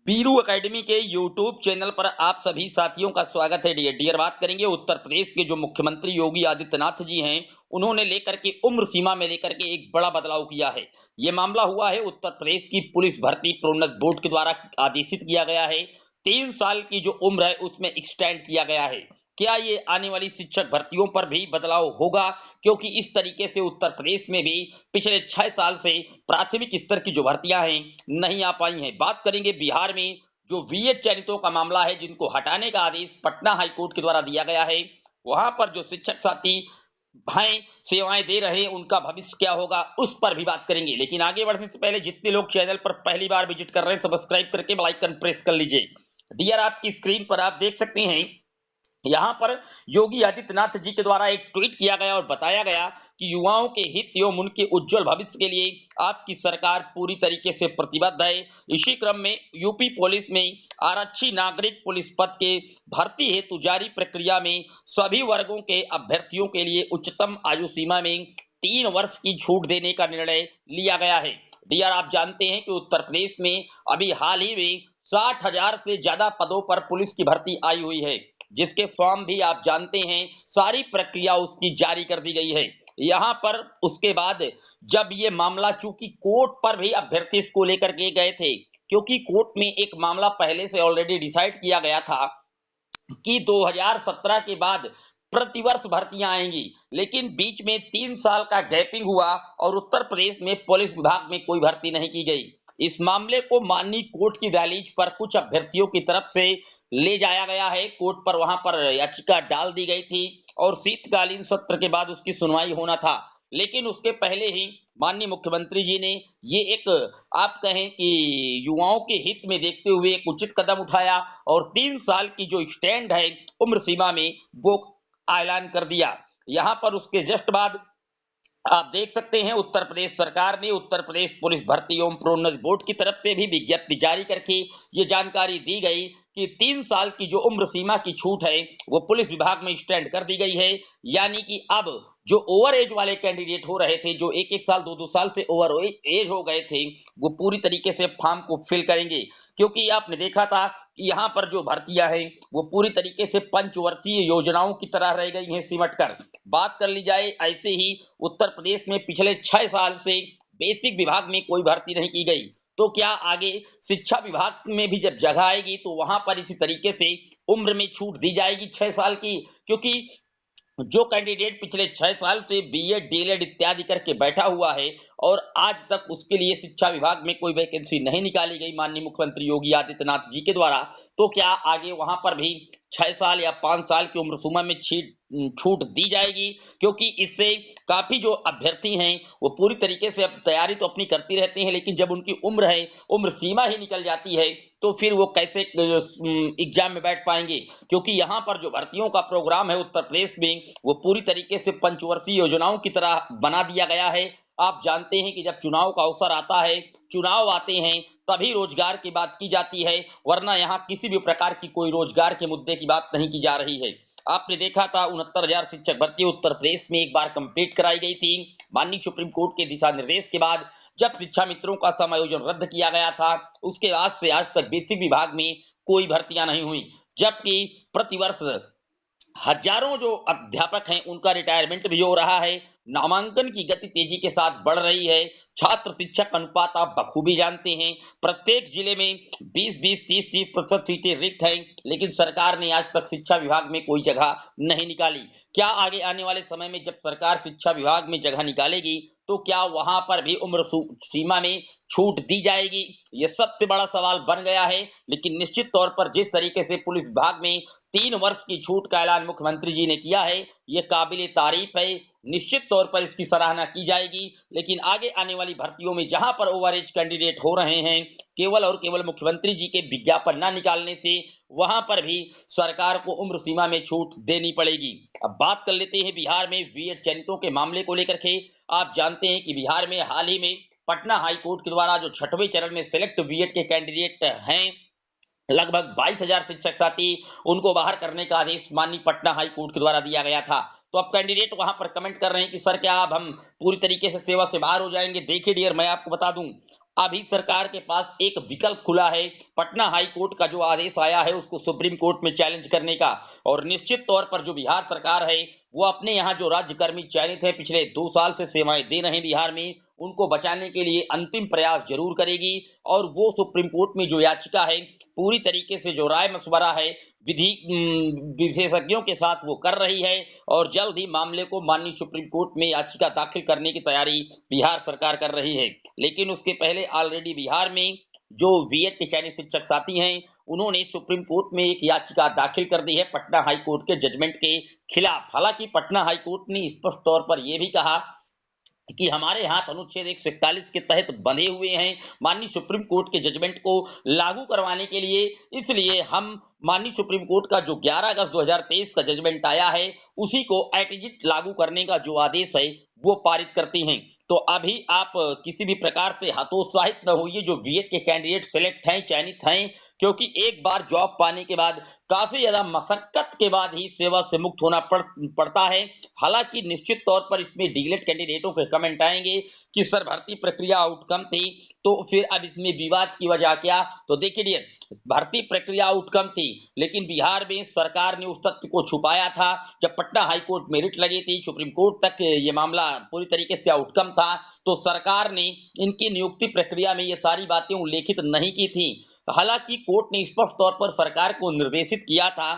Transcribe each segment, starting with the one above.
Biru academy के YouTube channel पर आप सभी साथियों का स्वागत है। डियर बात करेंगे उत्तर प्रदेश के जो मुख्यमंत्री योगी आदित्यनाथ जी हैं, उन्होंने लेकर के उम्र सीमा में लेकर के एक बड़ा बदलाव किया है। ये मामला हुआ है उत्तर प्रदेश की पुलिस भर्ती प्रोन्नत बोर्ड के द्वारा आदेशित किया गया है। 3 साल की जो उम्र है उसमें एक्सटेंड किया गया है। क्या ये आने वाली शिक्षक भर्तियों पर भी बदलाव होगा? क्योंकि इस तरीके से उत्तर प्रदेश में भी पिछले 6 साल से प्राथमिक स्तर की जो भर्तियां हैं नहीं आ पाई हैं। बात करेंगे बिहार में जो बीएड चयनितों का मामला है, जिनको हटाने का आदेश पटना हाई कोर्ट के द्वारा दिया गया है। वहां पर जो शिक्षक साथी भाई सेवाएं दे रहे हैं, उनका भविष्य क्या होगा, उस पर भी बात करेंगे। लेकिन आगे बढ़ने से पहले जितने लोग चैनल पर पहली बार विजिट कर रहे हैं, सब्सक्राइब करके बेल आइकन प्रेस कर लीजिए। डियर, आपकी स्क्रीन पर आप देख सकते हैं, यहाँ पर योगी आदित्यनाथ जी के द्वारा एक ट्वीट किया गया और बताया गया कि युवाओं के हित एवं उनके उज्जवल भविष्य के लिए आपकी सरकार पूरी तरीके से प्रतिबद्ध है। इसी क्रम में यूपी पुलिस में आरक्षी नागरिक पुलिस पद के भर्ती हेतु जारी प्रक्रिया में सभी वर्गों के अभ्यर्थियों के लिए उच्चतम आयु सीमा में 3 वर्ष की छूट देने का निर्णय लिया गया है। डियर, आप जानते हैं कि उत्तर प्रदेश में अभी हाल ही में 60,000 से ज्यादा पदों पर पुलिस की भर्ती आई हुई है, जिसके फॉर्म भी आप जानते हैं, सारी प्रक्रिया उसकी जारी कर दी गई है। यहाँ पर उसके बाद जब ये मामला चूंकि कोर्ट पर भी अभ्यर्थी इसको लेकर के गए थे, क्योंकि कोर्ट में एक मामला पहले से ऑलरेडी डिसाइड किया गया था कि 2017 के बाद प्रतिवर्ष भर्तियां आएंगी, लेकिन बीच में 3 साल का गैपिंग हुआ और उत्तर प्रदेश में पुलिस विभाग में कोई भर्ती नहीं की गई। इस मामले को माननीय कोर्ट की दहलीज पर कुछ अभ्यर्थियों की तरफ से ले जाया गया है। कोर्ट पर वहां पर याचिका डाल दी गई थी और शीतकालीन सत्र के बाद उसकी सुनवाई होना था, लेकिन उसके पहले ही माननीय मुख्यमंत्री जी ने ये एक, आप कहें कि युवाओं के हित में देखते हुए एक उचित कदम उठाया और 3 साल की जो स्टैंड है उम्र सीमा में, वो ऐलान कर दिया। यहाँ पर उसके जस्ट बाद आप देख सकते हैं उत्तर प्रदेश सरकार ने उत्तर प्रदेश पुलिस भर्ती एवं प्रोन्नति बोर्ड की तरफ से भी विज्ञप्ति जारी करके ये जानकारी दी गई कि 3 साल की जो उम्र सीमा की छूट है वो पुलिस विभाग में स्टैंड कर दी गई है। यानी कि अब जो ओवर एज वाले कैंडिडेट हो रहे थे, जो एक एक साल 2-2 साल से ओवर एज हो गए थे, वो पूरी तरीके से फॉर्म को फिल करेंगे। क्योंकि आपने देखा था कि यहाँ पर जो भर्तियां हैं वो पूरी तरीके से पंचवर्षीय योजनाओं की तरह रह गई हैं सिमट कर। बात कर ली जाए, ऐसे ही उत्तर प्रदेश में पिछले 6 साल से बेसिक विभाग में कोई भर्ती नहीं की गई, तो क्या आगे शिक्षा विभाग में भी जब जगह आएगी तो वहां पर इसी तरीके से उम्र में छूट दी जाएगी 6 साल की? क्योंकि जो कैंडिडेट पिछले 6 साल से बीएड डीएलएड इत्यादि करके बैठा हुआ है और आज तक उसके लिए शिक्षा विभाग में कोई वैकेंसी नहीं निकाली गई माननीय मुख्यमंत्री योगी आदित्यनाथ जी के द्वारा, तो क्या आगे वहां पर भी 6 साल या 5 साल की उम्र सीमा में छूट दी जाएगी? क्योंकि इससे काफी जो अभ्यर्थी हैं वो पूरी तरीके से अब तैयारी तो अपनी करती रहते हैं, लेकिन जब उनकी उम्र है, उम्र सीमा ही निकल जाती है, तो फिर वो कैसे एग्जाम में बैठ पाएंगे? क्योंकि यहाँ पर जो भर्तियों का प्रोग्राम है उत्तर प्रदेश में, वो पूरी तरीके से पंचवर्षीय योजनाओं की तरह बना दिया गया है। आप जानते हैं कि जब चुनाव का अवसर आता है, चुनाव आते हैं, तभी रोजगार की बात की जाती है, वरना यहाँ किसी भी प्रकार की कोई रोजगार के मुद्दे की बात नहीं की जा रही है। आपने देखा था 69,000 शिक्षक भर्ती उत्तर प्रदेश में एक बार कंप्लीट कराई गई थी। माननीय सुप्रीम कोर्ट के दिशा निर्देश के बाद जब शिक्षा मित्रों का समायोजन रद्द किया गया था, उसके बाद से आज तक बेसिक विभाग में कोई भर्तियां नहीं हुई, जबकि प्रतिवर्ष हजारों जो अध्यापक हैं उनका रिटायरमेंट भी हो रहा है। नामांकन की गति तेजी के साथ बढ़ रही है। छात्र शिक्षक अनुपात आप बखूबी जानते हैं, प्रत्येक जिले में 20-20, 30-30% सीटें रिक्त हैं, लेकिन सरकार ने आज तक शिक्षा विभाग में कोई जगह नहीं निकाली। क्या आगे आने वाले समय में जब सरकार शिक्षा विभाग में जगह निकालेगी, तो क्या वहां पर भी उम्र सीमा में छूट दी जाएगी? यह सबसे बड़ा सवाल बन गया है। लेकिन निश्चित तौर पर जिस तरीके से पुलिस विभाग में 3 वर्ष की छूट का ऐलान मुख्यमंत्री जी ने किया है, ये काबिले तारीफ है। निश्चित तौर पर इसकी सराहना की जाएगी। लेकिन आगे आने वाली भर्तियों में जहां पर ओवरएज कैंडिडेट हो रहे हैं, केवल और केवल मुख्यमंत्री जी के विज्ञापन न निकालने से वहां पर भी सरकार को उम्र सीमा में छूट देनी पड़ेगी। अब बात कर लेते हैं बिहार में बीएड चयनितों के मामले को लेकर के। आप जानते हैं कि बिहार में हाल ही में पटना हाई कोर्ट के द्वारा जो 6वें चरण में सिलेक्ट बीएड के कैंडिडेट हैं, लगभग 22,000 शिक्षक साथी, उनको बाहर करने का आदेश माननीय पटना हाई कोर्ट के द्वारा दिया गया था। तो अब कैंडिडेट वहां पर कमेंट कर रहे हैं कि सर क्या अब हम पूरी तरीके से सेवा से बाहर हो जाएंगे? देखिए डियर, मैं आपको बता दूं, अभी सरकार के पास एक विकल्प खुला है, पटना हाई कोर्ट का जो आदेश आया है उसको सुप्रीम कोर्ट में चैलेंज करने का। और निश्चित तौर पर जो बिहार सरकार है, वो अपने यहाँ जो राज्यकर्मी चयनित है, पिछले 2 साल से सेवाएं दे रहे हैं बिहार में, उनको बचाने के लिए अंतिम प्रयास जरूर करेगी। और वो सुप्रीम कोर्ट में जो याचिका है, पूरी तरीके से जो राय मशवरा है विधि विशेषज्ञों के साथ वो कर रही है, और जल्द ही मामले को माननीय सुप्रीम कोर्ट में याचिका दाखिल करने की तैयारी बिहार सरकार कर रही है। लेकिन उसके पहले ऑलरेडी बिहार में जो बीएड के चयनित शिक्षक साथी हैं, उन्होंने सुप्रीम कोर्ट में एक याचिका दाखिल कर दी है पटना हाई कोर्ट के जजमेंट के खिलाफ। हालांकि पटना हाई कोर्ट ने स्पष्ट तौर पर यह भी कहा कि हमारे हाथ अनुच्छेद 141 के तहत बंधे हुए हैं माननीय सुप्रीम कोर्ट के जजमेंट को लागू करवाने के लिए, इसलिए हम माननीय सुप्रीम कोर्ट का जो 11 अगस्त 2023 का जजमेंट आया है, उसी को एट इट लागू करने का जो आदेश है वो पारित करती हैं। तो अभी आप किसी भी प्रकार से हतोत्साहित न होइए जो बीएड के कैंडिडेट सिलेक्ट हैं, चयनित हैं, क्योंकि एक बार जॉब पाने के बाद काफी ज्यादा मशक्कत के बाद ही सेवा से मुक्त होना पड़ता है। हालांकि निश्चित तौर पर इसमें डीएलएड कैंडिडेटों के कमेंट आएंगे कि सर भर्ती प्रक्रिया आउटकम थी, तो फिर अब इसमें विवाद की वजह क्या? तो देखिए डियर, भर्ती प्रक्रिया आउटकम थी, लेकिन बिहार में सरकार ने उस तथ्य को छुपाया था। जब पटना हाई कोर्ट मेरिट लगी थी, सुप्रीम कोर्ट तक ये मामला पूरी तरीके से आउटकम था, तो सरकार ने इनकी नियुक्ति प्रक्रिया में ये सारी बातें उल्लेखित नहीं की थी। हालांकि कोर्ट ने स्पष्ट तौर पर सरकार को निर्देशित किया था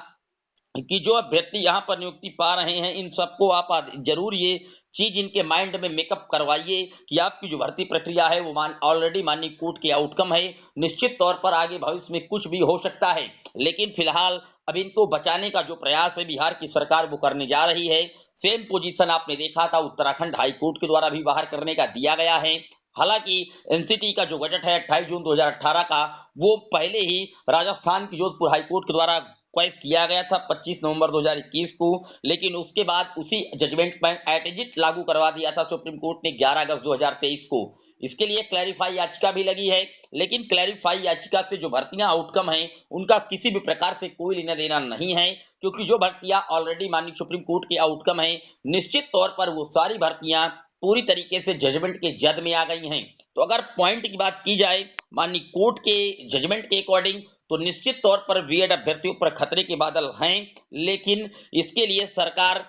कि जो अभ्यर्थी यहाँ पर नियुक्ति पा रहे हैं, इन सबको आप जरूर ये चीज इनके माइंड में मेकअप करवाइए कि आपकी जो भर्ती प्रक्रिया है वो ऑलरेडी माननीय कोर्ट के आउटकम है। निश्चित तौर पर आगे भविष्य में कुछ भी हो सकता है, लेकिन फिलहाल अब इनको बचाने का जो प्रयास है बिहार की सरकार वो करने जा रही है। सेम पोजीशन आपने देखा था उत्तराखंड हाई कोर्ट के द्वारा भी बाहर करने का दिया गया है। हालांकि एनसीटी का जो बजट है 28 जून 2018 का, वो पहले ही राजस्थान की जोधपुर हाईकोर्ट के द्वारा पेश किया गया था 25 नवंबर 2021 को, लेकिन उसके बाद उसी जजमेंट पर एट लागू करवा दिया था सुप्रीम कोर्ट ने 11 अगस्त 2023 को। इसके लिए क्लैरिफाई याचिका भी लगी है, लेकिन क्लैरिफाई याचिका से जो भर्तियां आउटकम हैं उनका किसी भी प्रकार से कोई लेना देना नहीं है, क्योंकि जो भर्तियां ऑलरेडी माननीय सुप्रीम कोर्ट के आउटकम है, निश्चित तौर पर वो सारी भर्तियां पूरी तरीके से जजमेंट के जद में आ गई हैं। तो अगर पॉइंट की बात की जाए माननीय कोर्ट के जजमेंट के अकॉर्डिंग, तो निश्चित तौर पर बीएड अभ्यर्थियों पर खतरे के बादल हैं, लेकिन इसके लिए सरकार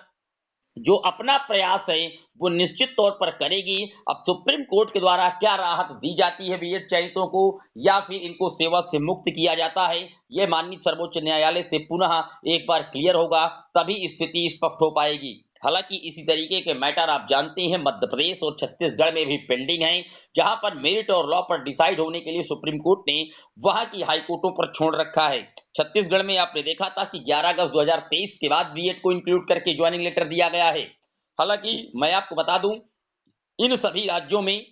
जो अपना प्रयास है वो निश्चित तौर पर करेगी। अब सुप्रीम कोर्ट के द्वारा क्या राहत दी जाती है बीएड चयनितों को, या फिर इनको सेवा से मुक्त किया जाता है, यह माननीय सर्वोच्च न्यायालय से पुनः एक बार क्लियर होगा, तभी स्थिति स्पष्ट हो पाएगी। हालांकि इसी तरीके के मैटर आप जानते हैं मध्य प्रदेश और छत्तीसगढ़ में भी पेंडिंग हैं, जहां पर मेरिट और लॉ पर डिसाइड होने के लिए सुप्रीम कोर्ट ने वहां की हाई कोर्टों पर छोड़ रखा है। छत्तीसगढ़ में आपने देखा था कि 11 अगस्त 2023 के बाद बीएड को इंक्लूड करके ज्वाइनिंग लेटर दिया गया है। हालांकि मैं आपको बता दूं, इन सभी राज्यों में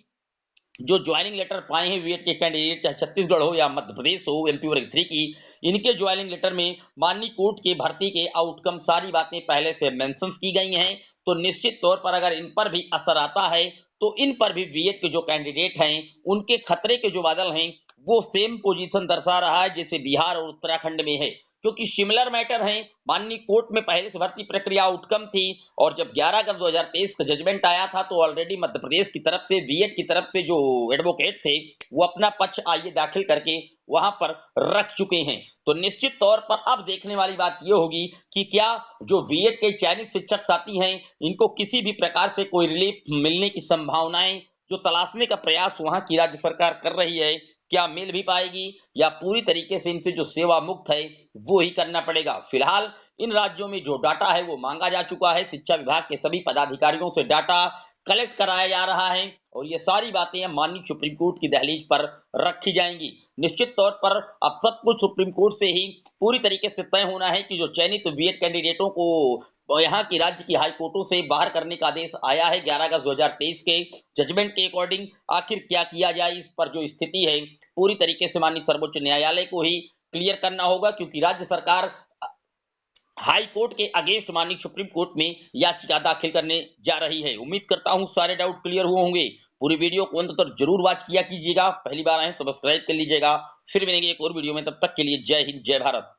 जो ज्वाइनिंग लेटर पाए हैं बीएड के कैंडिडेट, चाहे छत्तीसगढ़ हो या मध्य प्रदेश हो, एमपी और 3 की, इनके ज्वाइनिंग लेटर में माननीय कोर्ट के भर्ती के आउटकम सारी बातें पहले से मेंशंस की गई हैं। तो निश्चित तौर पर अगर इन पर भी असर आता है, तो इन पर भी बीएड के जो कैंडिडेट हैं उनके खतरे के जो बादल हैं वो सेम पोजीशन दर्शा रहा है जैसे बिहार और उत्तराखंड में है, क्योंकि सिमिलर मैटर है। माननीय कोर्ट में पहले से भर्ती प्रक्रिया आउटकम थी, और जब 11 अगस्त 2023 का जजमेंट आया था तो ऑलरेडी मध्य प्रदेश की तरफ से बीएड की तरफ से जो एडवोकेट थे वो अपना पक्ष आइए दाखिल करके वहां पर रख चुके हैं। तो निश्चित तौर पर अब देखने वाली बात यह होगी कि क्या जो बीएड के चयनित शिक्षक साथी हैं इनको किसी भी प्रकार से कोई रिलीफ मिलने की संभावनाएं जो तलाशने का प्रयास वहां की राज्य सरकार कर रही है, क्या मिल भी पाएगी, या पूरी तरीके से इनसे जो सेवा मुक्त है वो ही करना पड़ेगा। फिलहाल इन राज्यों में जो डाटा है वो मांगा जा चुका है, शिक्षा विभाग के सभी पदाधिकारियों से डाटा कलेक्ट कराया जा रहा है, और ये सारी बातें माननीय सुप्रीम कोर्ट की दहलीज पर रखी जाएंगी। निश्चित तौर पर अब सब कुछ सुप्रीम कोर्ट से ही पूरी तरीके से तय होना है कि जो चयनित बीएड कैंडिडेटों को यहाँ की राज्य की हाई कोर्टों से बाहर करने का आदेश आया है 11 अगस्त 2023 के जजमेंट के अकॉर्डिंग, आखिर क्या किया जाए, इस पर जो स्थिति है पूरी तरीके से माननीय सर्वोच्च न्यायालय को ही क्लियर करना होगा, क्योंकि राज्य सरकार हाई कोर्ट के अगेंस्ट माननीय सुप्रीम कोर्ट में याचिका दाखिल करने जा रही है। उम्मीद करता हूं सारे डाउट क्लियर हुए होंगे। पूरी वीडियो को अंत तक जरूर वॉच किया कीजिएगा, पहली बार आए तो सब्सक्राइब कर लीजिएगा। फिर मिलेंगे एक और वीडियो में, तब तक के लिए जय हिंद जय भारत।